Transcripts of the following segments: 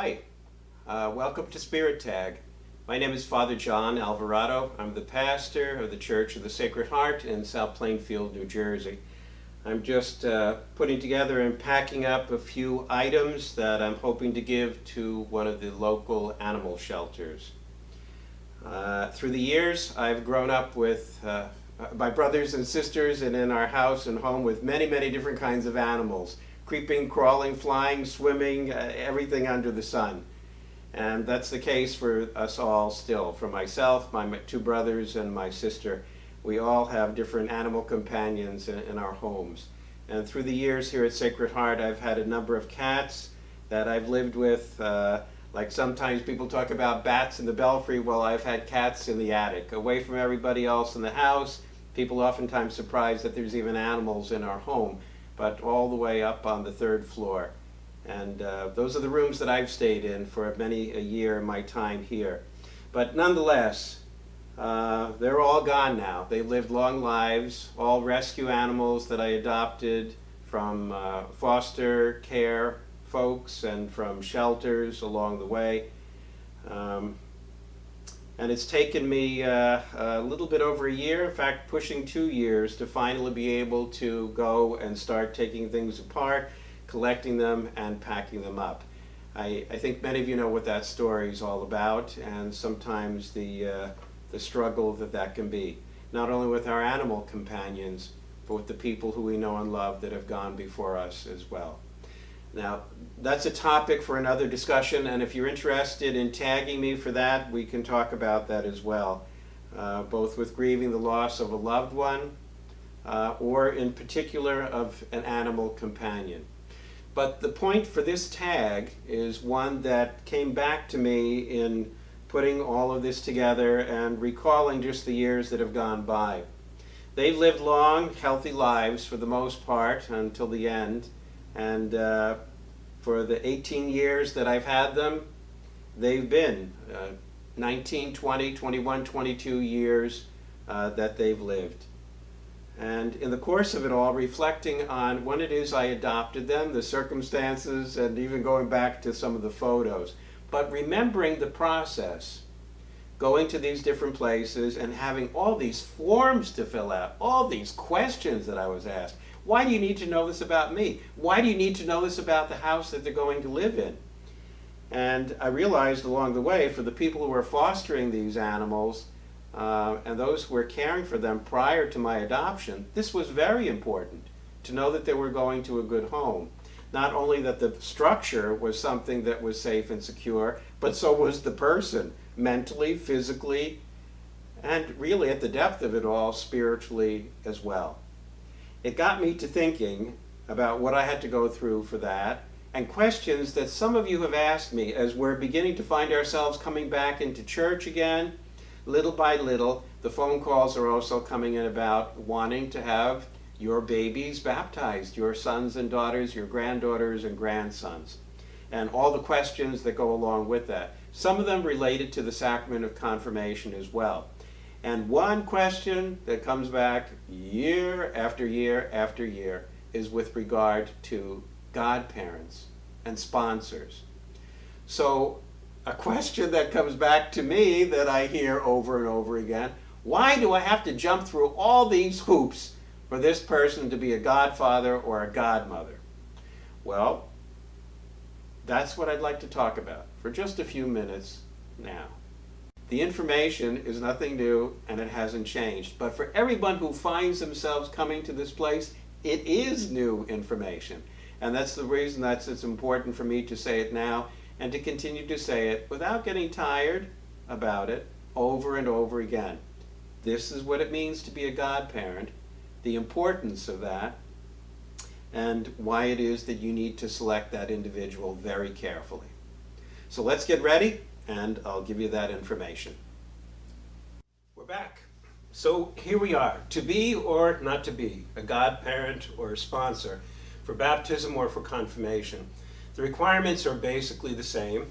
Hi, welcome to SpiritTag. My name is Father John Alvarado. I'm the pastor of the Church of the Sacred Heart in South Plainfield, New Jersey. I'm just putting together and packing up a few items that I'm hoping to give to one of the local animal shelters. Through the years, I've grown up with my brothers and sisters and in our house and home with many, many different kinds of animals. Creeping, crawling, flying, swimming, everything under the sun. And that's the case for us all still. For myself, my two brothers, and my sister, we all have different animal companions in our homes. And through the years here at Sacred Heart, I've had a number of cats that I've lived with. Like sometimes people talk about bats in the belfry. Well, I've had cats in the attic, away from everybody else in the house. People oftentimes surprised that there's even animals in our home, but all the way up on the third floor. And those are the rooms that I've stayed in for many a year in my time here. But nonetheless, they're all gone now. They lived long lives, all rescue animals that I adopted from foster care folks and from shelters along the way. And it's taken me a little bit over a year, in fact pushing 2 years, to finally be able to go and start taking things apart, collecting them and packing them up. I think many of you know what that story is all about, and sometimes the struggle that can be, not only with our animal companions, but with the people who we know and love that have gone before us as well. Now, that's a topic for another discussion, and if you're interested in tagging me for that, we can talk about that as well, both with grieving the loss of a loved one, or in particular of an animal companion. But the point for this tag is one that came back to me in putting all of this together and recalling just the years that have gone by. They've lived long, healthy lives for the most part until the end. And for the 18 years that I've had them, they've been 19, 20, 21, 22 years that they've lived. And in the course of it all, reflecting on when it is I adopted them, the circumstances, and even going back to some of the photos, but remembering the process, going to these different places and having all these forms to fill out, all these questions that I was asked. Why do you need to know this about me? Why do you need to know this about the house that they're going to live in? And I realized along the way, for the people who were fostering these animals and those who were caring for them prior to my adoption, this was very important, to know that they were going to a good home. Not only that the structure was something that was safe and secure, but so was the person, mentally, physically, and really at the depth of it all, spiritually as well. It got me to thinking about what I had to go through for that, and questions that some of you have asked me as we're beginning to find ourselves coming back into church again. Little by little, the phone calls are also coming in about wanting to have your babies baptized, your sons and daughters, your granddaughters and grandsons, and all the questions that go along with that. Some of them related to the sacrament of confirmation as well. And one question that comes back year after year after year is with regard to godparents and sponsors. So a question that comes back to me that I hear over and over again: why do I have to jump through all these hoops for this person to be a godfather or a godmother? Well, that's what I'd like to talk about for just a few minutes now. The information is nothing new and it hasn't changed, but for everyone who finds themselves coming to this place, it is new information. And that's the reason that it's important for me to say it now and to continue to say it without getting tired about it over and over again. This is what it means to be a godparent, the importance of that, and why it is that you need to select that individual very carefully. So let's get ready, and I'll give you that information. We're back. So here we are, to be or not to be a godparent or a sponsor for baptism or for confirmation. The requirements are basically the same,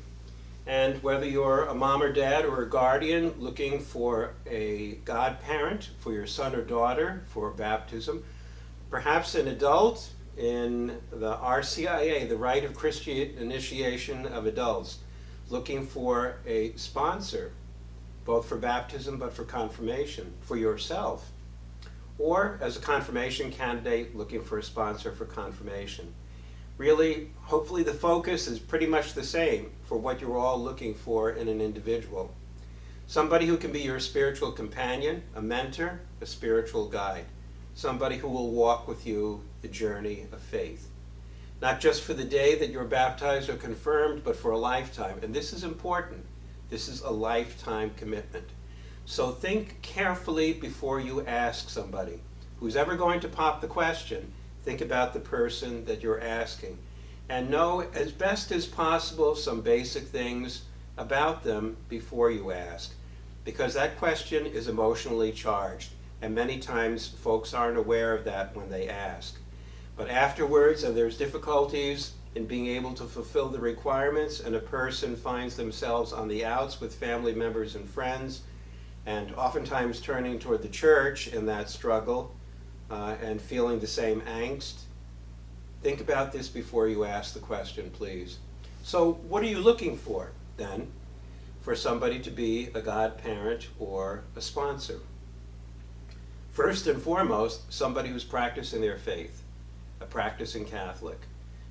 and whether you're a mom or dad or a guardian looking for a godparent for your son or daughter for baptism, perhaps an adult in the RCIA, the Rite of Christian Initiation of Adults, looking for a sponsor, both for baptism but for confirmation, for yourself, or as a confirmation candidate looking for a sponsor for confirmation. Really, hopefully the focus is pretty much the same for what you're all looking for in an individual. Somebody who can be your spiritual companion, a mentor, a spiritual guide. Somebody who will walk with you the journey of faith. Not just for the day that you're baptized or confirmed, but for a lifetime. And this is important. This is a lifetime commitment. So think carefully before you ask somebody. Who's ever going to pop the question, think about the person that you're asking. And know as best as possible some basic things about them before you ask. Because that question is emotionally charged. And many times folks aren't aware of that when they ask. But afterwards, and there's difficulties in being able to fulfill the requirements, and a person finds themselves on the outs with family members and friends, and oftentimes turning toward the church in that struggle and feeling the same angst. Think about this before you ask the question, please. So what are you looking for, then, for somebody to be a godparent or a sponsor? First and foremost, somebody who's practicing their faith, a practicing Catholic.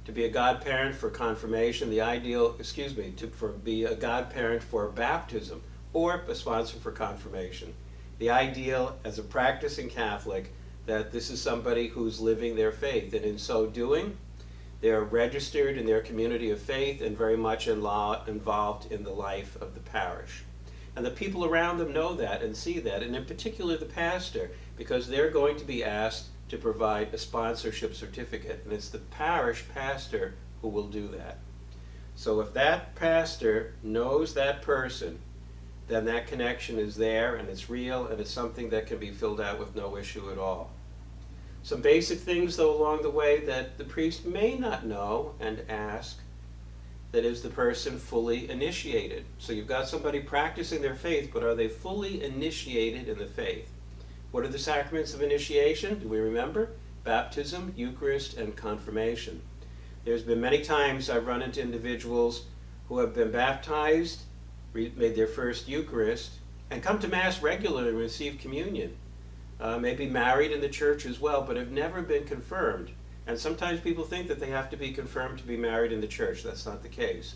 To be a godparent for confirmation, the ideal, be a godparent for baptism or a sponsor for confirmation. The ideal as a practicing Catholic that this is somebody who's living their faith, and in so doing, they're registered in their community of faith and very much involved in the life of the parish. And the people around them know that and see that, and in particular the pastor, because they're going to be asked to provide a sponsorship certificate, and it's the parish pastor who will do that. So if that pastor knows that person, then that connection is there and it's real and it's something that can be filled out with no issue at all. Some basic things, though, along the way that the priest may not know and ask, that is the person fully initiated. So you've got somebody practicing their faith, but are they fully initiated in the faith? What are the sacraments of initiation? Do we remember? Baptism, Eucharist, and confirmation. There's been many times I've run into individuals who have been baptized, made their first Eucharist, and come to Mass regularly and receive communion. Maybe married in the church as well, but have never been confirmed. And sometimes people think that they have to be confirmed to be married in the church. That's not the case.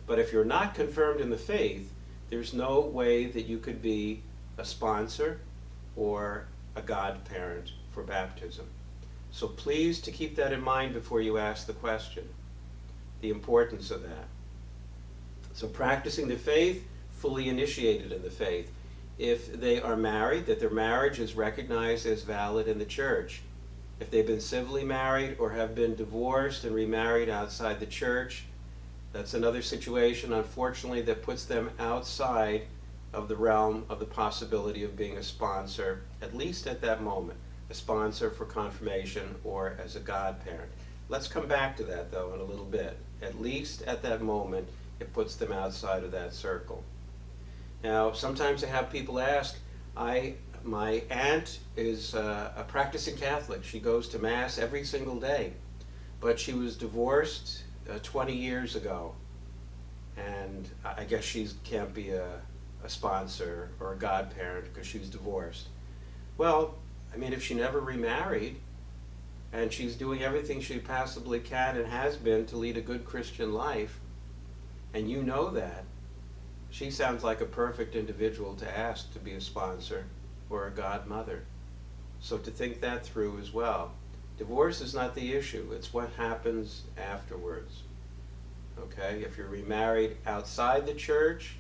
But if you're not confirmed in the faith, there's no way that you could be a sponsor or a godparent for baptism. So please to keep that in mind before you ask the question, the importance of that. So practicing the faith, fully initiated in the faith. If they are married, that their marriage is recognized as valid in the church. If they've been civilly married or have been divorced and remarried outside the church, that's another situation, unfortunately, that puts them outside of the realm of the possibility of being a sponsor, at least at that moment, a sponsor for confirmation or as a godparent. Let's come back to that, though, in a little bit. At least at that moment, it puts them outside of that circle. Now, sometimes I have people ask, my aunt is a practicing Catholic. She goes to Mass every single day, but she was divorced 20 years ago, and I guess she can't be a sponsor or a godparent because she was divorced. Well, I mean, if she never remarried, and she's doing everything she possibly can and has been to lead a good Christian life, and you know that, she sounds like a perfect individual to ask to be a sponsor or a godmother. So to think that through as well. Divorce is not the issue, it's what happens afterwards. Okay, if you're remarried outside the church,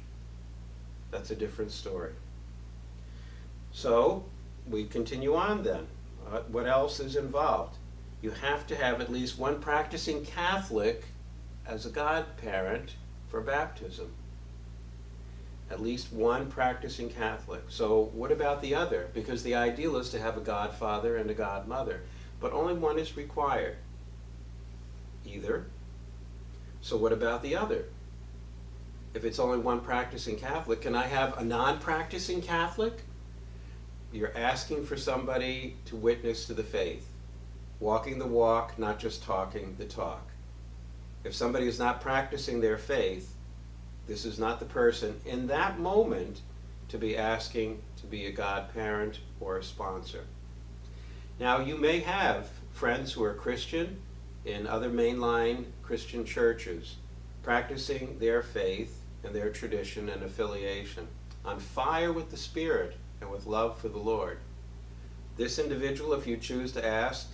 that's a different story. So we continue on then. What else is involved? You have to have at least one practicing Catholic as a godparent for baptism. At least one practicing Catholic. So what about the other? Because the ideal is to have a godfather and a godmother, but only one is required. Either. So what about the other? If it's only one practicing Catholic, can I have a non-practicing Catholic? You're asking for somebody to witness to the faith. walking the walk, not just talking the talk. If somebody is not practicing their faith, this is not the person in that moment to be asking to be a godparent or a sponsor. Now, you may have friends who are Christian in other mainline Christian churches, practicing their faith and their tradition and affiliation, on fire with the Spirit and with love for the Lord. This individual, if you choose to ask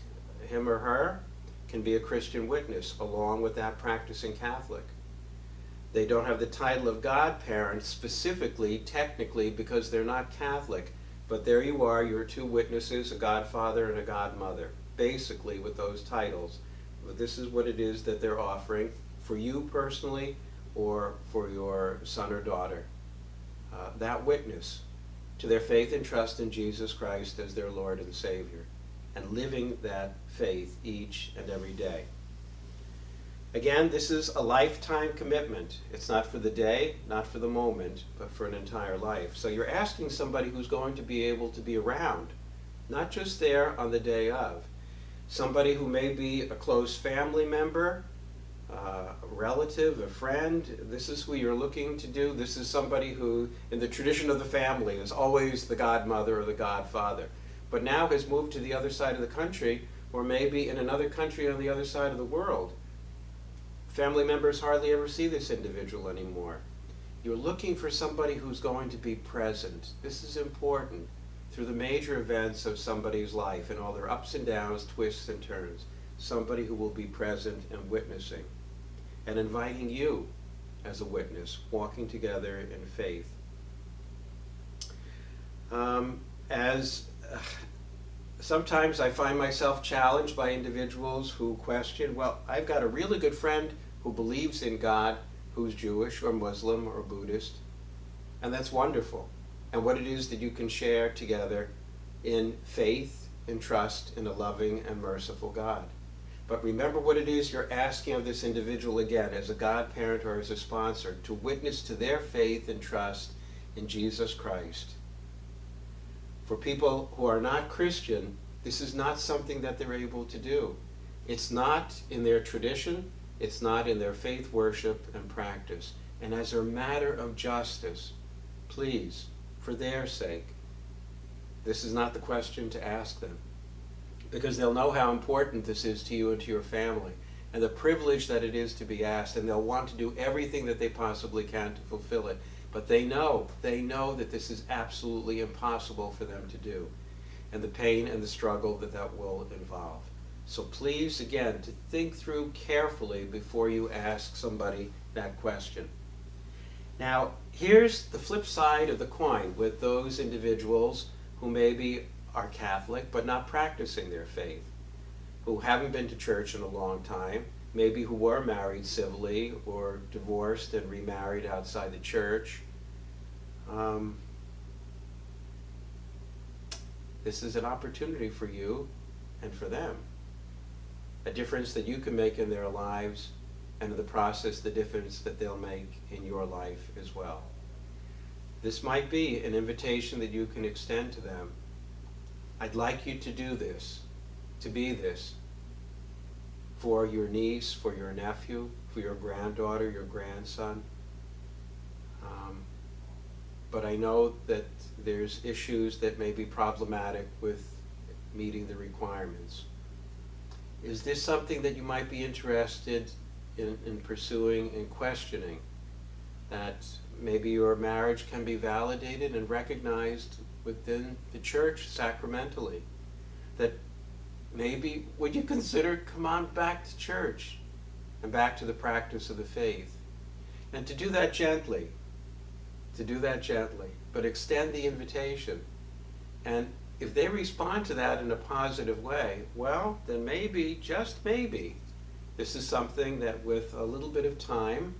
him or her, can be a Christian witness along with that practicing Catholic. They don't have the title of godparent specifically, technically, because they're not Catholic, but there you are, your two witnesses, a godfather and a godmother, basically with those titles. But this is what it is that they're offering for you personally or for your son or daughter. That witness to their faith and trust in Jesus Christ as their Lord and Savior, and living that faith each and every day. Again, this is a lifetime commitment. It's not for the day, not for the moment, but for an entire life. So you're asking somebody who's going to be able to be around, not just there on the day of. Somebody who may be a close family member, a relative, a friend. This is who you're looking to do. This is somebody who, in the tradition of the family, is always the godmother or the godfather, but now has moved to the other side of the country, or maybe in another country on the other side of the world. Family members hardly ever see this individual anymore. You're looking for somebody who's going to be present. This is important through the major events of somebody's life and all their ups and downs, twists and turns. Somebody who will be present and witnessing and inviting you as a witness, walking together in faith. Sometimes I find myself challenged by individuals who question, well, I've got a really good friend who believes in God, who's Jewish or Muslim or Buddhist, and that's wonderful. And what it is that you can share together in faith, in trust, in a loving and merciful God. But remember what it is you're asking of this individual again, as a godparent or as a sponsor, to witness to their faith and trust in Jesus Christ. For people who are not Christian, this is not something that they're able to do. It's not in their tradition, it's not in their faith, worship, and practice. And as a matter of justice, please, for their sake, this is not the question to ask them, because they'll know how important this is to you and to your family, and the privilege that it is to be asked, and they'll want to do everything that they possibly can to fulfill it. But they know that this is absolutely impossible for them to do, and the pain and the struggle that will involve. So please, again, to think through carefully before you ask somebody that question. Now, here's the flip side of the coin with those individuals who maybe are Catholic but not practicing their faith, who haven't been to church in a long time, maybe who were married civilly or divorced and remarried outside the church. This is an opportunity for you and for them. A difference that you can make in their lives, and in the process, the difference that they'll make in your life as well. This might be an invitation that you can extend to them. I'd like you to do this, to be this, for your niece, for your nephew, for your granddaughter, your grandson. But I know that there's issues that may be problematic with meeting the requirements. Is this something that you might be interested in pursuing and questioning? That maybe your marriage can be validated and recognized within the church sacramentally? That maybe, would you consider, come on back to church and back to the practice of the faith? And to do that gently, but extend the invitation. And if they respond to that in a positive way, well, then maybe, just maybe, this is something that with a little bit of time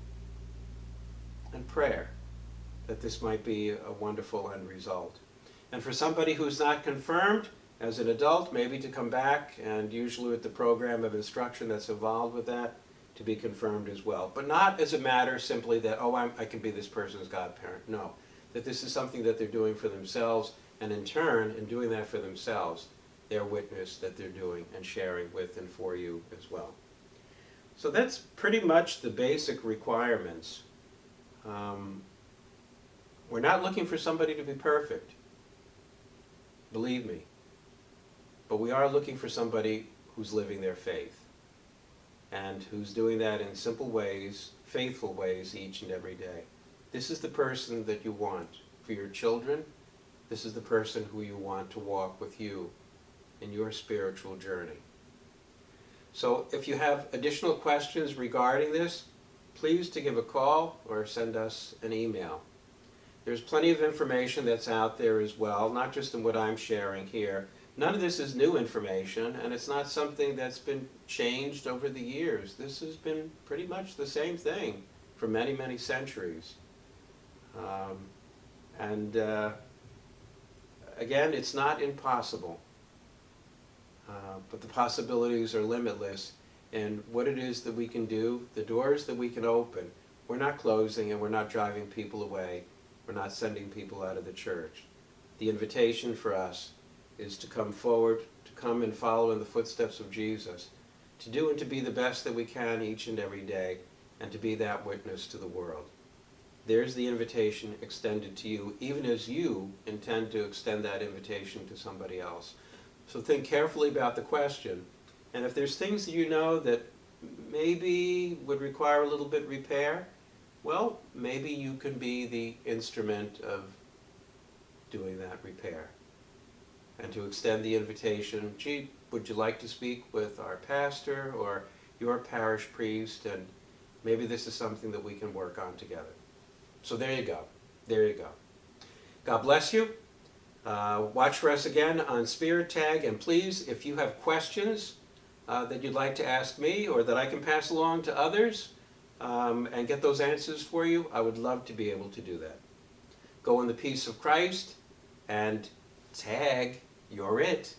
and prayer, that this might be a wonderful end result. And for somebody who's not confirmed as an adult, maybe to come back, and usually with the program of instruction that's involved with that, to be confirmed as well. But not as a matter simply that, oh, I can be this person's godparent. No, that this is something that they're doing for themselves, and in turn, in doing that for themselves, their witness that they're doing and sharing with and for you as well. So that's pretty much the basic requirements. We're not looking for somebody to be perfect, believe me, but we are looking for somebody who's living their faith and who's doing that in simple ways, faithful ways each and every day. This is the person that you want for your children. This is the person who you want to walk with you in your spiritual journey. So if you have additional questions regarding this, please to give a call or send us an email. There's plenty of information that's out there as well, not just in what I'm sharing here. None of this is new information, and it's not something that's been changed over the years. This has been pretty much the same thing for many, many centuries. Again, it's not impossible, but the possibilities are limitless. And what it is that we can do, the doors that we can open, we're not closing and we're not driving people away. We're not sending people out of the church. The invitation for us is to come forward, to come and follow in the footsteps of Jesus, to do and to be the best that we can each and every day, and to be that witness to the world. There's the invitation extended to you, even as you intend to extend that invitation to somebody else. So think carefully about the question, and if there's things that you know that maybe would require a little bit repair, well, maybe you can be the instrument of doing that repair. And to extend the invitation, gee, would you like to speak with our pastor or your parish priest? And maybe this is something that we can work on together. So there you go. There you go. God bless you. Watch for us again on SpiritTag. And please, if you have questions that you'd like to ask me or that I can pass along to others and get those answers for you, I would love to be able to do that. Go in the peace of Christ and tag, you're it.